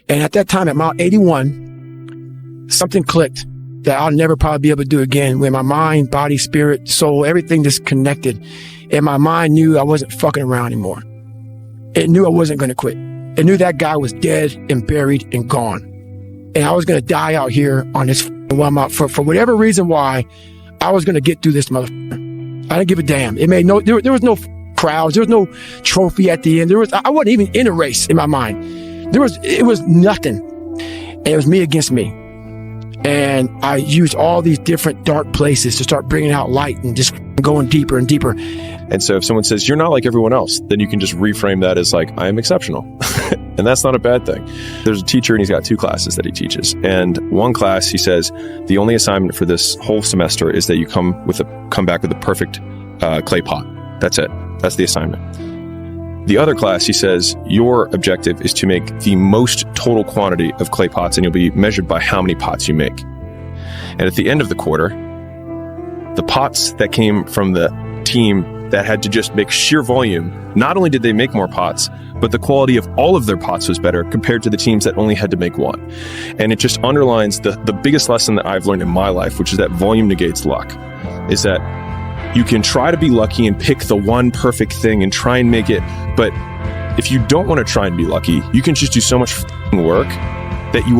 And at that time, at mile 81, something clicked that I'll never probably be able to do again, when my mind, body, spirit, soul, everything just connected. And my mind knew I wasn't fucking around anymore. It knew I wasn't going to quit. It knew that guy was dead and buried and gone. And I was going to die out here on this for whatever reason why I was going to get through this motherfucker. I didn't give a damn. It made there was no crowds. There was no trophy at the end. I wasn't even in a race in my mind. It was nothing. And it was me against me. And I used all these different dark places to start bringing out light and just going deeper and deeper. And so if someone says, you're not like everyone else, then you can just reframe that as like, I am exceptional. And that's not a bad thing. There's a teacher and he's got 2 classes that he teaches. And one class, he says, the only assignment for this whole semester is that you come back with a perfect clay pot. That's it. That's the assignment. The other class, he says, your objective is to make the most total quantity of clay pots, and you'll be measured by how many pots you make. And at the end of the quarter, the pots that came from the team that had to just make sheer volume, not only did they make more pots, but the quality of all of their pots was better compared to the teams that only had to make one. And it just underlines the biggest lesson that I've learned in my life, which is that volume negates luck, is that you can try to be lucky and pick the one perfect thing and try and make it. But if you don't want to try and be lucky, you can just do so much work that you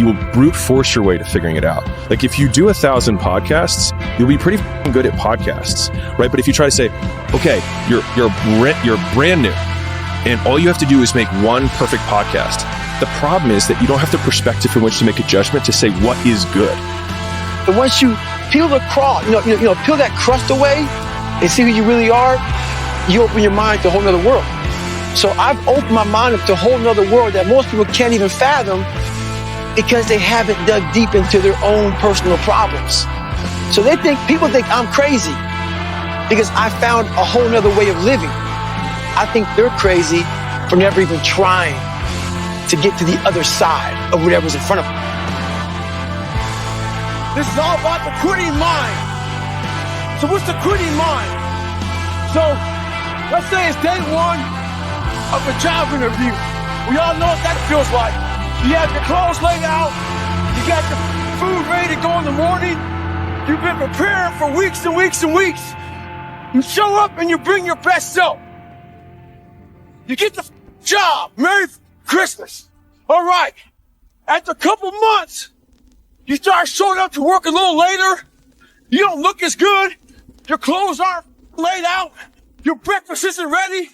will brute force your way to figuring it out. Like if you do 1,000 podcasts, you'll be pretty good at podcasts, right? But if you try to say, okay, you're brand new and all you have to do is make one perfect podcast. The problem is that you don't have the perspective from which to make a judgment to say what is good. But once you peel the crust, peel that crust away and see who you really are, you open your mind to a whole nother world. So I've opened my mind up to a whole nother world that most people can't even fathom because they haven't dug deep into their own personal problems. So people think I'm crazy because I found a whole nother way of living. I think they're crazy for never even trying to get to the other side of whatever's in front of them. This is all about the quitting mind. So what's the quitting mind? So let's say it's day 1 of a job interview. We all know what that feels like. You have your clothes laid out. You got the food ready to go in the morning. You've been preparing for weeks and weeks and weeks. You show up and you bring your best self. You get the job. Merry Christmas. All right. After a couple months, you start showing up to work a little later. You don't look as good. Your clothes aren't laid out. Your breakfast isn't ready.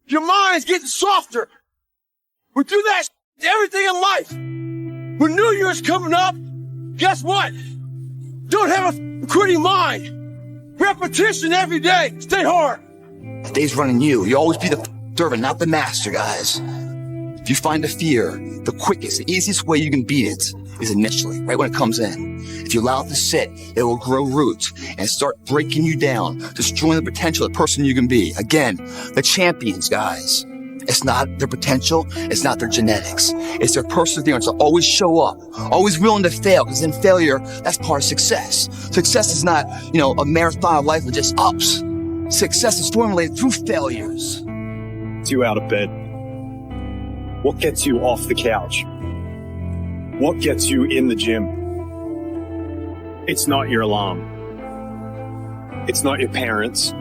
Your mind's getting softer. We do that everything in life. When New Year's coming up, guess what? Don't have a quitting mind. Repetition every day. Stay hard. The day's running you. You always be the servant, not the master, guys. If you find a fear, the quickest, the easiest way you can beat it is initially, right when it comes in. If you allow it to sit, it will grow roots and start breaking you down, destroying the potential of the person you can be. Again, the champions, guys. It's not their potential. It's not their genetics. It's their perseverance to always show up, always willing to fail, because in failure, that's part of success. Success is not, a marathon of life with just ups. Success is formulated through failures. Gets you out of bed? What gets you off the couch? What gets you in the gym? It's not your alarm. It's not your parents.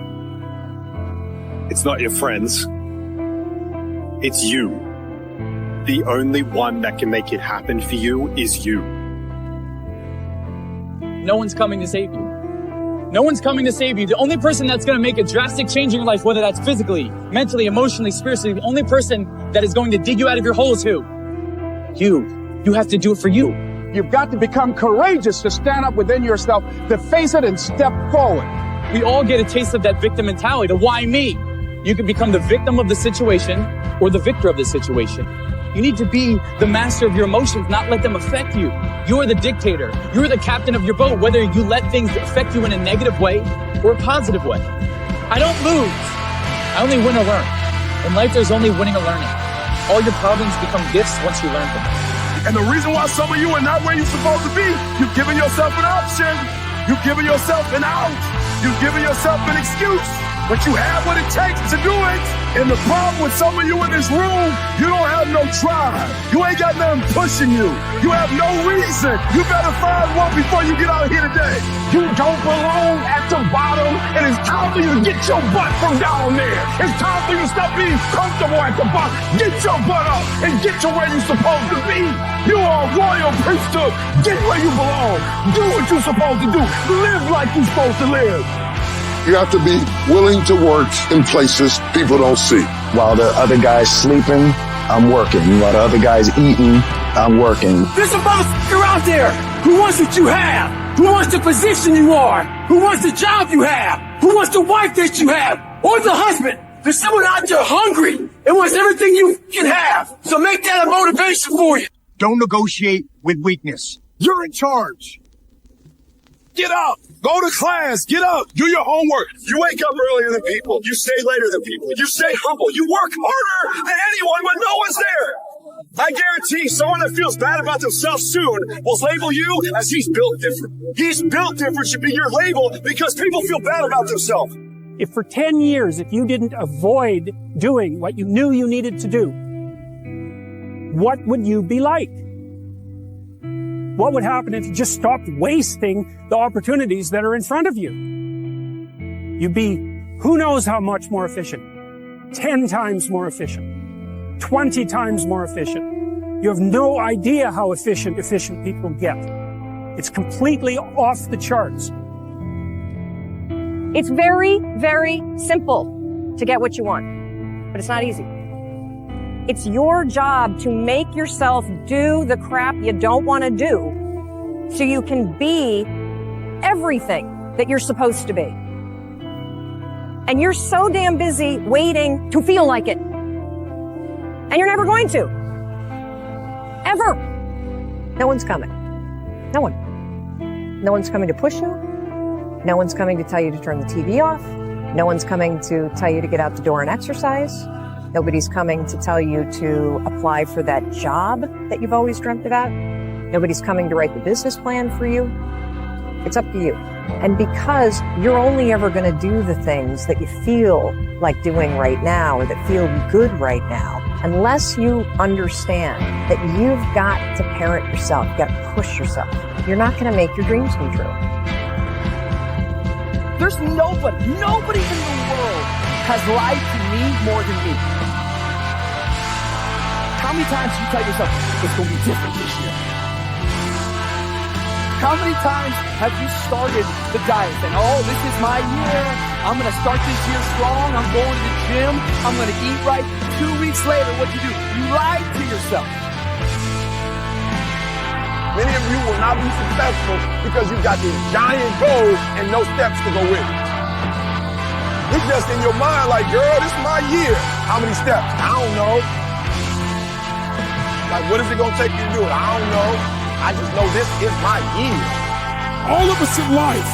It's not your friends. It's you. The only one that can make it happen for you is you. No one's coming to save you. No one's coming to save you. The only person that's going to make a drastic change in your life, whether that's physically, mentally, emotionally, spiritually, the only person that is going to dig you out of your hole is who? You. You have to do it for you. You've got to become courageous to stand up within yourself, to face it and step forward. We all get a taste of that victim mentality, the why me? You can become the victim of the situation or the victor of the situation. You need to be the master of your emotions, not let them affect you. You are the dictator. You're the captain of your boat, whether you let things affect you in a negative way or a positive way. I don't lose. I only win or learn. In life, there's only winning or learning. All your problems become gifts once you learn them. And the reason why some of you are not where you're supposed to be, you've given yourself an option. You've given yourself an out. You've given yourself an excuse. But you have what it takes to do it. And the problem with some of you in this room, you don't have no drive. You ain't got nothing pushing you. You have no reason. You better find one before you get out here today. You don't belong at the bottom, and it's time for you to get your butt from down there. It's time for you to stop being comfortable at the bottom. Get your butt up and get to where you're supposed to be. You are a royal priesthood. Get where you belong. Do what you're supposed to do. Live like you're supposed to live. You have to be willing to work in places people don't see. While the other guy's sleeping, I'm working. While the other guy's eating, I'm working. There's a motherfucker out there who wants what you have, who wants the position you are, who wants the job you have, who wants the wife that you have, or the husband. There's someone out there hungry and wants everything you can have. So make that a motivation for you. Don't negotiate with weakness. You're in charge. Get up. Go to class. Get up. Do your homework. You wake up earlier than people. You stay later than people. You stay humble. You work harder than anyone when no one's there. I guarantee someone that feels bad about themselves soon will label you as he's built different. He's built different should be your label because people feel bad about themselves. If for 10 years, if you didn't avoid doing what you knew you needed to do, what would you be like? What would happen if you just stopped wasting the opportunities that are in front of you? You'd be who knows how much more efficient. 10 times more efficient. 20 times more efficient. You have no idea how efficient people get. It's completely off the charts. It's very, very simple to get what you want, but it's not easy. It's your job to make yourself do the crap you don't want to do so you can be everything that you're supposed to be. And you're so damn busy waiting to feel like it. And you're never going to. Ever. No one's coming. No one. No one's coming to push you. No one's coming to tell you to turn the TV off. No one's coming to tell you to get out the door and exercise. Nobody's coming to tell you to apply for that job that you've always dreamt about. Nobody's coming to write the business plan for you. It's up to you. And because you're only ever going to do the things that you feel like doing right now or that feel good right now, unless you understand that you've got to parent yourself, you've got to push yourself, you're not going to make your dreams come true. There's nobody in the world has lied to me more than me. How many times do you tell yourself, it's going to be different this year? How many times have you started the diet saying, oh, this is my year. I'm going to start this year strong. I'm going to the gym. I'm going to eat right. 2 weeks later, what'd you do? You lied to yourself. Many of you will not be successful because you've got this giant goal and no steps to go with it. It's just in your mind like, girl, this is my year. How many steps? I don't know. Like, what is it going to take you to do it? I don't know. I just know this is my year. All of us in life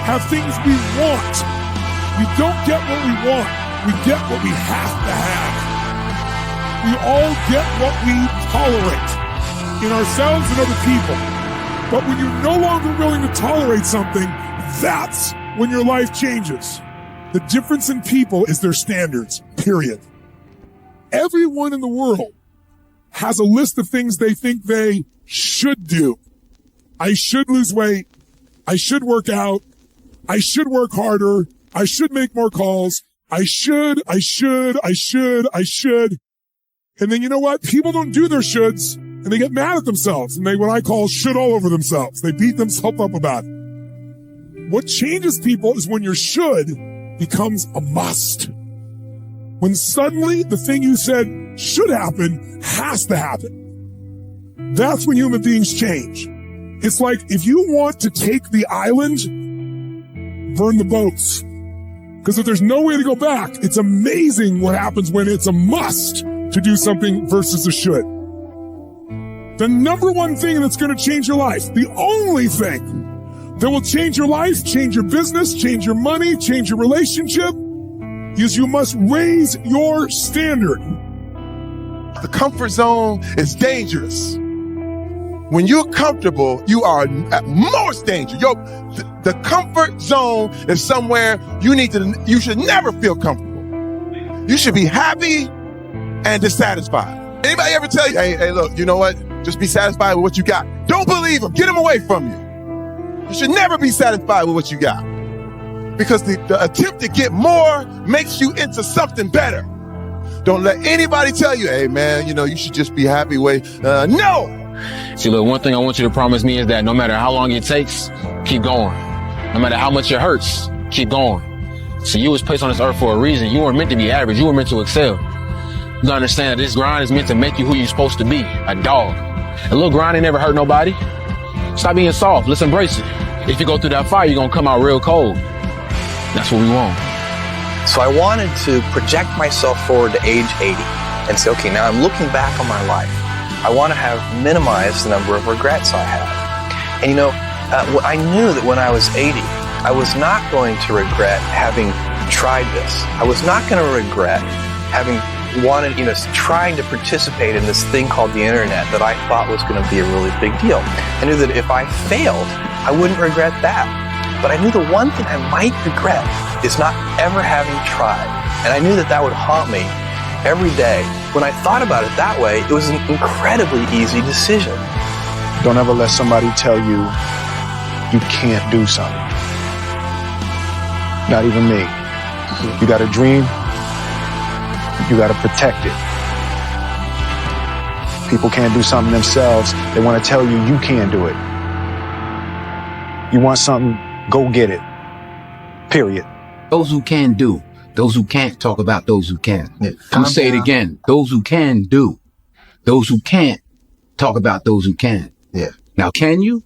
have things we want. We don't get what we want. We get what we have to have. We all get what we tolerate in ourselves and other people. But when you're no longer willing to tolerate something, that's when your life changes. The difference in people is their standards, period. Everyone in the world has a list of things they think they should do. I should lose weight. I should work out. I should work harder. I should make more calls. I should. And then you know what? People don't do their shoulds and they get mad at themselves and they, what I call, should all over themselves. They beat themselves up about it. What changes people is when your should becomes a must. When suddenly the thing you said should happen has to happen. That's when human beings change. It's like if you want to take the island, burn the boats. Because if there's no way to go back, it's amazing what happens when it's a must to do something versus a should. The number one thing that's going to change your life, the only thing that will change your life, change your business, change your money, change your relationship, is you must raise your standard. The comfort zone is dangerous. When you're comfortable, you are at most danger. The comfort zone is somewhere you should never feel comfortable. You should be happy and dissatisfied. Anybody ever tell you, hey, look, you know what? Just be satisfied with what you got. Don't believe them. Get them away from you. You should never be satisfied with what you got. Because the attempt to get more makes you into something better. Don't let anybody tell you, hey, man, you should just be happy with, no! See, look, one thing I want you to promise me is that no matter how long it takes, keep going. No matter how much it hurts, keep going. So you was placed on this earth for a reason. You weren't meant to be average. You were meant to excel. You gotta understand that this grind is meant to make you who you're supposed to be, a dog. A little grind ain't never hurt nobody. Stop being soft. Let's embrace it. If you go through that fire, you're gonna come out real cold. That's what we want. So I wanted to project myself forward to age 80 and say, okay, now I'm looking back on my life. I want to have minimized the number of regrets I have. And I knew that when I was 80, I was not going to regret having tried this. I was not going to regret having wanted, trying to participate in this thing called the internet that I thought was going to be a really big deal. I knew that if I failed, I wouldn't regret that. But I knew the one thing I might regret is not ever having tried. And I knew that that would haunt me every day. When I thought about it that way, it was an incredibly easy decision. Don't ever let somebody tell you you can't do something. Not even me. You got a dream, you got to protect it. People can't do something themselves. They want to tell you you can't do it. You want something, go get it. Period. Those who can do. Those who can't talk about those who can. Yeah. I'm gonna say it again. Those who can do. Those who can't talk about those who can. Yeah. Now, can you?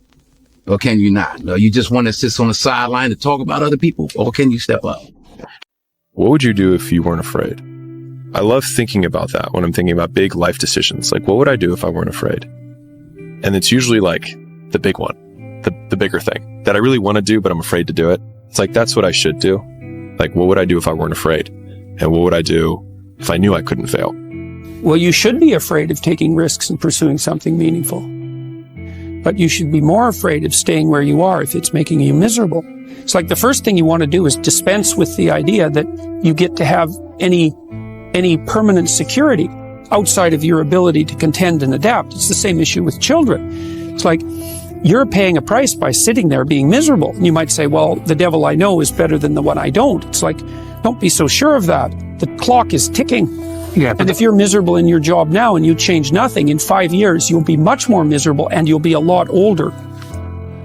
Or can you not? No, you just want to sit on the sideline to talk about other people? Or can you step up? What would you do if you weren't afraid? I love thinking about that when I'm thinking about big life decisions. Like, what would I do if I weren't afraid? And it's usually like the big one, the bigger thing that I really want to do, but I'm afraid to do it. It's like, that's what I should do. Like, what would I do if I weren't afraid? And what would I do if I knew I couldn't fail? Well, you should be afraid of taking risks and pursuing something meaningful. But you should be more afraid of staying where you are if it's making you miserable. It's like the first thing you want to do is dispense with the idea that you get to have any permanent security outside of your ability to contend and adapt. It's the same issue with children. It's like you're paying a price by sitting there being miserable. And you might say, well, the devil I know is better than the one I don't. It's like, don't be so sure of that. The clock is ticking. Yeah, and if you're miserable in your job now and you change nothing, in 5 years, you'll be much more miserable and you'll be a lot older.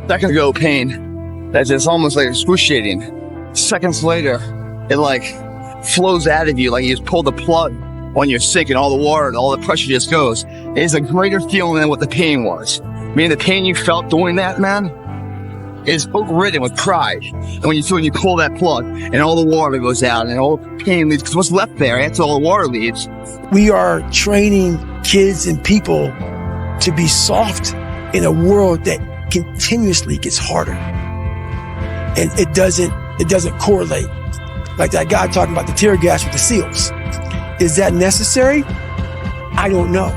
Second ago pain, that's just almost like excruciating. Seconds later, it like flows out of you like you just pulled the plug on your sink and all the water and all the pressure just goes. It's a greater feeling than what the pain was. I mean, the pain you felt doing that, man, is overridden with pride. And when you pull that plug and all the water goes out and all the pain leaves, because what's left there after all the water leaves? We are training kids and people to be soft in a world that continuously gets harder. And it doesn't correlate. Like that guy talking about the tear gas with the SEALs. Is that necessary? I don't know.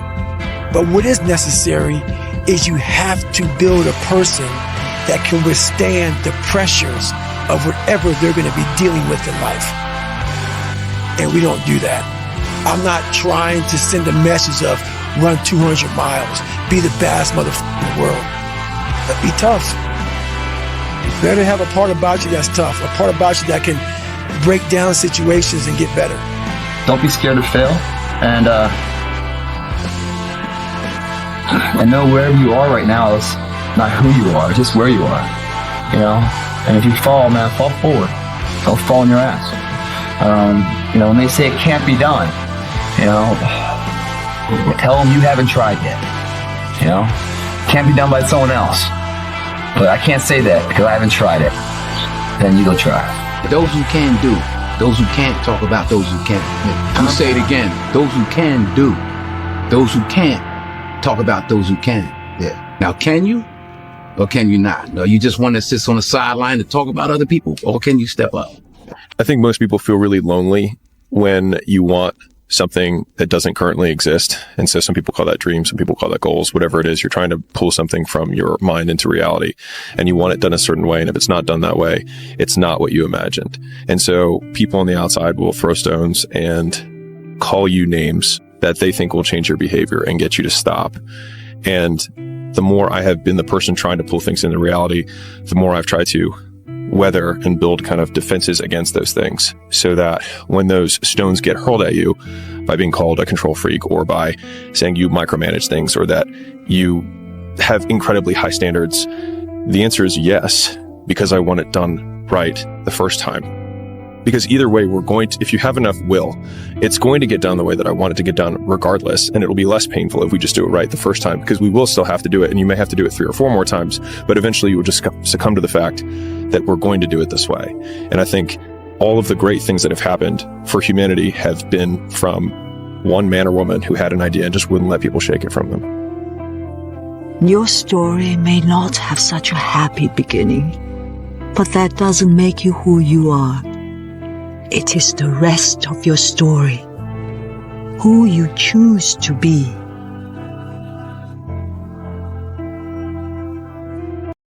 But what is necessary is you have to build a person that can withstand the pressures of whatever they're going to be dealing with in life. And we don't do that. I'm not trying to send a message of run 200 miles, be the baddest motherfucker in the world, but be tough. You better have a part about you that's tough, a part about you that can break down situations and get better. Don't be scared to fail, and know wherever you are right now is not who you are, just where you are, and if you fall, man, fall forward. Don't fall on your ass. When they say it can't be done, tell them you haven't tried yet. Can't be done by someone else, but I can't say that because I haven't tried it. Then you go try. Those who can do. Those who can't talk about those who can. I'm gonna say it again. Those who can do. Those who can't talk about those who can. Yeah. Now, can you? Or can you not? No, you just want to sit on the sideline to talk about other people? Or can you step up? I think most people feel really lonely when you want something that doesn't currently exist. And so some people call that dreams, some people call that goals, whatever it is. You're trying to pull something from your mind into reality and you want it done a certain way. And if it's not done that way, it's not what you imagined. And so people on the outside will throw stones and call you names that they think will change your behavior and get you to stop. And the more I have been the person trying to pull things into reality, the more I've tried to weather and build kind of defenses against those things, so that when those stones get hurled at you by being called a control freak, or by saying you micromanage things, or that you have incredibly high standards, the answer is yes, because I want it done right the first time. Because either way, if you have enough will, it's going to get done the way that I want it to get done regardless. And it'll be less painful if we just do it right the first time, because we will still have to do it. And you may have to do it 3 or 4 more times, but eventually you will just succumb to the fact that we're going to do it this way. And I think all of the great things that have happened for humanity have been from one man or woman who had an idea and just wouldn't let people shake it from them. Your story may not have such a happy beginning, but that doesn't make you who you are. It is the rest of your story, who you choose to be.